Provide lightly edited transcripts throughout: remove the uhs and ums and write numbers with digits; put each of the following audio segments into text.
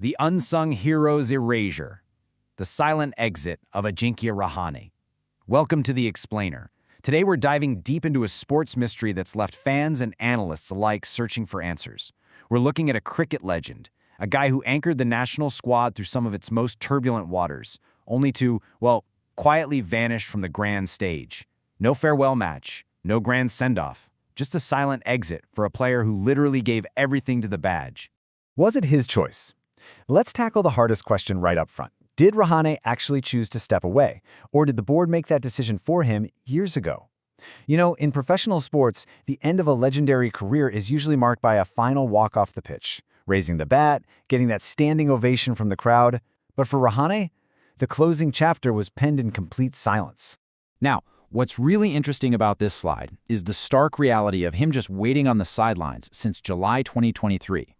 The Unsung Hero's Erasure, the silent exit of Ajinkya Rahane. Welcome to The Explainer. Today we're diving deep into a sports mystery that's left fans and analysts alike searching for answers. We're looking at a cricket legend, a guy who anchored the national squad through some of its most turbulent waters, only to, well, quietly vanish from the grand stage. No farewell match, no grand send-off, just a silent exit for a player who literally gave everything to the badge. Was it his choice? Let's tackle the hardest question right up front. Did Rahane actually choose to step away, or did the board make that decision for him years ago? You know, in professional sports, the end of a legendary career is usually marked by a final walk off the pitch, raising the bat, getting that standing ovation from the crowd. But for Rahane, the closing chapter was penned in complete silence. Now, what's really interesting about this slide is the stark reality of him just waiting on the sidelines since July 2023.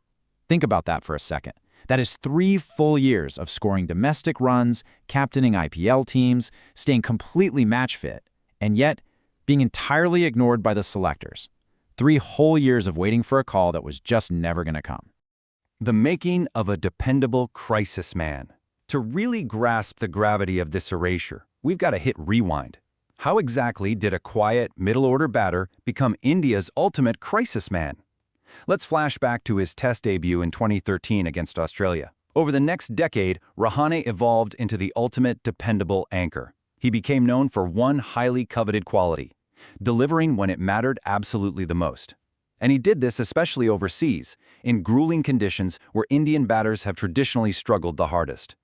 Think about that for a second. That is 3 full years of scoring domestic runs, captaining IPL teams, staying completely match fit, and yet being entirely ignored by the selectors. 3 whole years of waiting for a call that was just never going to come. The making of a dependable crisis man. To really grasp the gravity of this erasure, we've got to hit rewind. How exactly did a quiet, middle-order batter become India's ultimate crisis man? Let's flash back to his Test debut in 2013 against Australia. Over the next decade, Rahane evolved into the ultimate dependable anchor. He became known for one highly coveted quality: delivering when it mattered absolutely the most. And he did this especially overseas, in grueling conditions where Indian batters have traditionally struggled the hardest.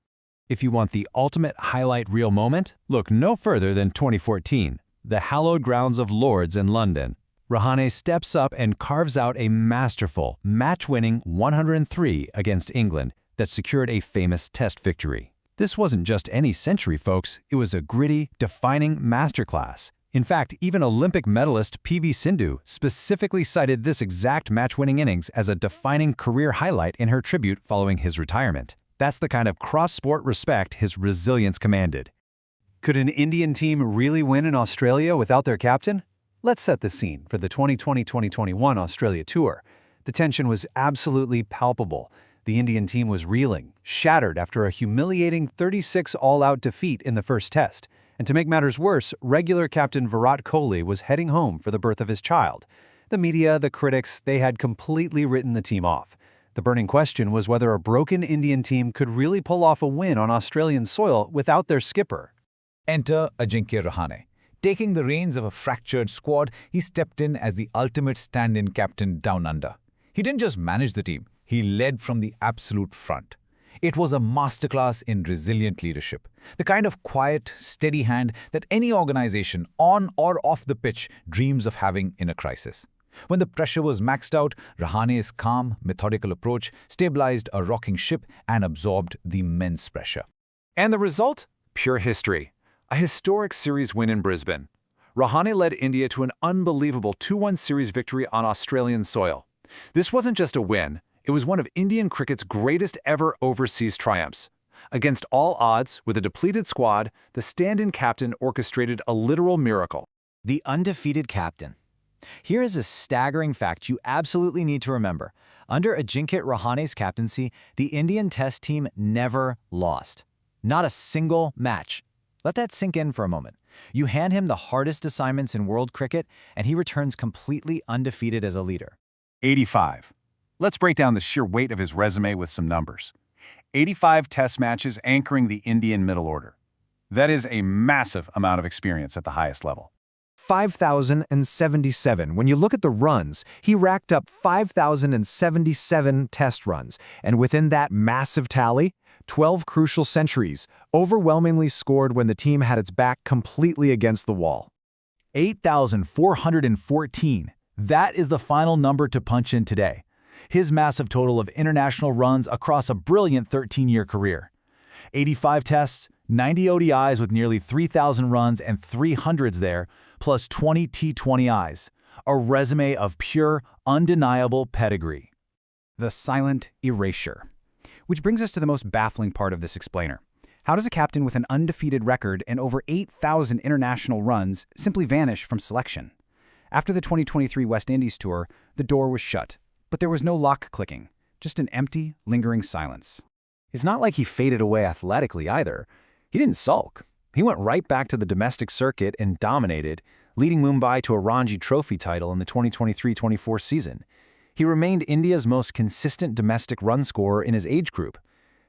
If you want the ultimate highlight reel moment, look no further than 2014, the hallowed grounds of Lord's in London. Rahane steps up and carves out a masterful, match-winning 103 against England that secured a famous Test victory. This wasn't just any century, folks. It was a gritty, defining masterclass. In fact, even Olympic medalist PV Sindhu specifically cited this exact match-winning innings as a defining career highlight in her tribute following his retirement. That's the kind of cross-sport respect his resilience commanded. Could an Indian team really win in Australia without their captain? Let's set the scene for the 2020-2021 Australia Tour. The tension was absolutely palpable. The Indian team was reeling, shattered after a humiliating 36 all-out defeat in the first Test. And to make matters worse, regular captain Virat Kohli was heading home for the birth of his child. The media, the critics, they had completely written the team off. The burning question was whether a broken Indian team could really pull off a win on Australian soil without their skipper. Enter Ajinkya Rahane. Taking the reins of a fractured squad, he stepped in as the ultimate stand-in captain down under. He didn't just manage the team, he led from the absolute front. It was a masterclass in resilient leadership, the kind of quiet, steady hand that any organization, on or off the pitch, dreams of having in a crisis. When the pressure was maxed out, Rahane's calm, methodical approach stabilized a rocking ship and absorbed the immense pressure. And the result? Pure history. A historic series win in Brisbane. Rahane led India to an unbelievable 2-1 series victory on Australian soil. This wasn't just a win, it was one of Indian cricket's greatest ever overseas triumphs. Against all odds, with a depleted squad, the stand-in captain orchestrated a literal miracle. The undefeated captain. Here is a staggering fact you absolutely need to remember. Under Ajinkya Rahane's captaincy, the Indian Test team never lost. Not a single match. Let that sink in for a moment. You hand him the hardest assignments in world cricket, and he returns completely undefeated as a leader. 85. Let's break down the sheer weight of his resume with some numbers. 85 Test matches anchoring the Indian middle order. That is a massive amount of experience at the highest level. 5,077. When you look at the runs, he racked up 5,077 Test runs, and within that massive tally, 12 crucial centuries, overwhelmingly scored when the team had its back completely against the wall. 8,414. That is the final number to punch in today. His massive total of international runs across a brilliant 13-year career. 85 tests, 90 ODIs with nearly 3,000 runs and 300s there, plus 20 T20Is. A resume of pure, undeniable pedigree. The silent erasure. Which brings us to the most baffling part of this explainer. How does a captain with an undefeated record and over 8,000 international runs simply vanish from selection? After the 2023 West Indies tour, the door was shut, but there was no lock clicking, just an empty, lingering silence. It's not like he faded away athletically either. He didn't sulk. He went right back to the domestic circuit and dominated, leading Mumbai to a Ranji Trophy title in the 2023-24 season. He remained India's most consistent domestic run scorer in his age group.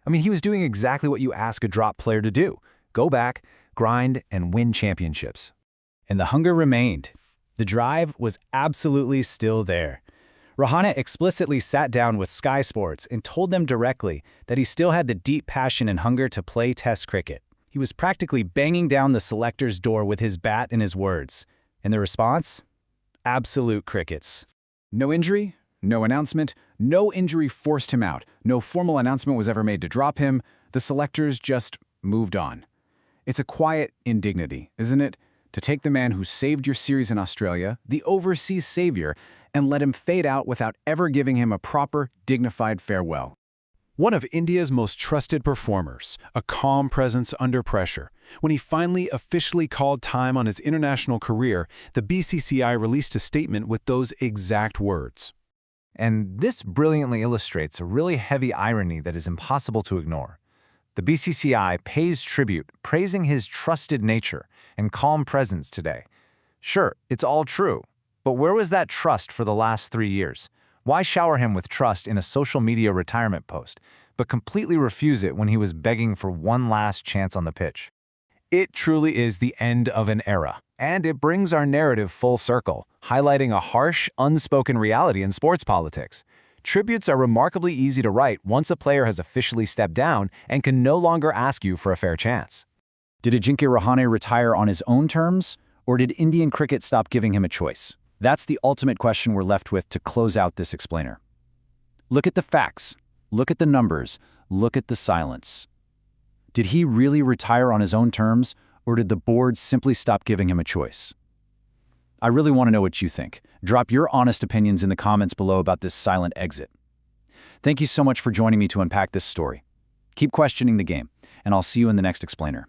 I mean, he was doing exactly what you ask a drop player to do: go back, grind, and win championships. And the hunger remained. The drive was absolutely still there. Rahane explicitly sat down with Sky Sports and told them directly that he still had the deep passion and hunger to play Test cricket. He was practically banging down the selector's door with his bat and his words. And the response? Absolute crickets. No injury, no announcement, no injury forced him out. No formal announcement was ever made to drop him. The selectors just moved on. It's a quiet indignity, isn't it? To take the man who saved your series in Australia, the overseas savior, and let him fade out without ever giving him a proper, dignified farewell. One of India's most trusted performers, a calm presence under pressure. When he finally officially called time on his international career, the BCCI released a statement with those exact words. And this brilliantly illustrates a really heavy irony that is impossible to ignore. The BCCI pays tribute, praising his trusted nature and calm presence today. Sure, it's all true, but where was that trust for the last 3 years? Why shower him with trust in a social media retirement post, but completely refuse it when he was begging for one last chance on the pitch? It truly is the end of an era, and it brings our narrative full circle, highlighting a harsh, unspoken reality in sports politics. Tributes are remarkably easy to write once a player has officially stepped down and can no longer ask you for a fair chance. Did Ajinkya Rahane retire on his own terms, or did Indian cricket stop giving him a choice? That's the ultimate question we're left with to close out this explainer. Look at the facts, look at the numbers, look at the silence. Did he really retire on his own terms, or did the board simply stop giving him a choice? I really want to know what you think. Drop your honest opinions in the comments below about this silent exit. Thank you so much for joining me to unpack this story. Keep questioning the game, and I'll see you in the next explainer.